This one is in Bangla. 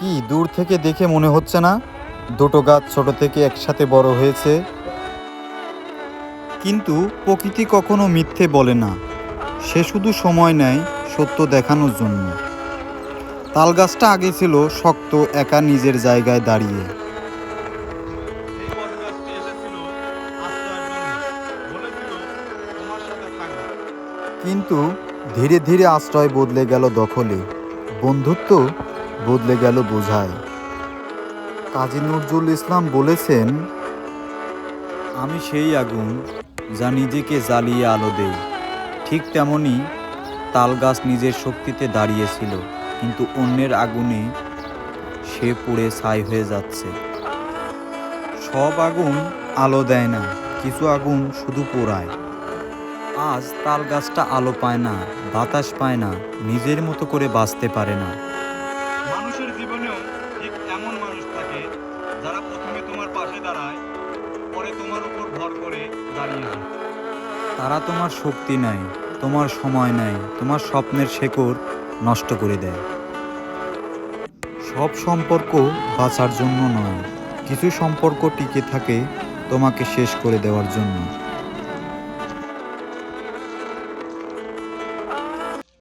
কি দূর থেকে দেখে মনে হচ্ছে না দুটো গাছ ছোট থেকে একসাথে বড় হয়েছে? কিন্তু প্রকৃতি কখনো মিথ্যে বলে না, সে শুধু সময় নেয় সত্য দেখানোর জন্য। তাল গাছটা আগে ছিল শক্ত, একা নিজের জায়গায় দাঁড়িয়ে। এই বটগাছটি এসেছিল আশ্রয়ের জন্য, বলেছিল তোমার সাথে থাকবে। কিন্তু ধীরে ধীরে আশ্রয় বদলে গেল দখলে, বন্ধুত্ব বদলে গেল বোঝায়। কাজী নজরুল ইসলাম বলেছেন, আমি সেই আগুন যা নিজেকে জ্বালিয়ে আলো দেয়। ঠিক তেমনি তাল গাছ নিজের শক্তিতে দাঁড়িয়েছিল, কিন্তু অন্যের আগুনে সে পুড়ে ছাই হয়ে যাচ্ছে। সব আগুন আলো দেয় না, কিছু আগুন শুধু পোড়ায়। আজ তাল গাছটা আলো পায় না, বাতাস পায় না, নিজের মতো করে বাঁচতে পারে না। মানুষের জীবনেও ঠিক এমন মানুষ থাকে যারা প্রথমে তোমার পাশে দাঁড়ায়, পরে তোমার উপর ভর করে দাঁড়িয়ে যায়। তারা তোমার শক্তি নেয়, তোমার সময় নেয়, তোমার স্বপ্নের শেকড় নষ্ট করে দেয়। সব সম্পর্ক বাঁচার জন্য নয়, কিছু সম্পর্ক টিকে থাকে তোমাকে শেষ করে দেওয়ার জন্য।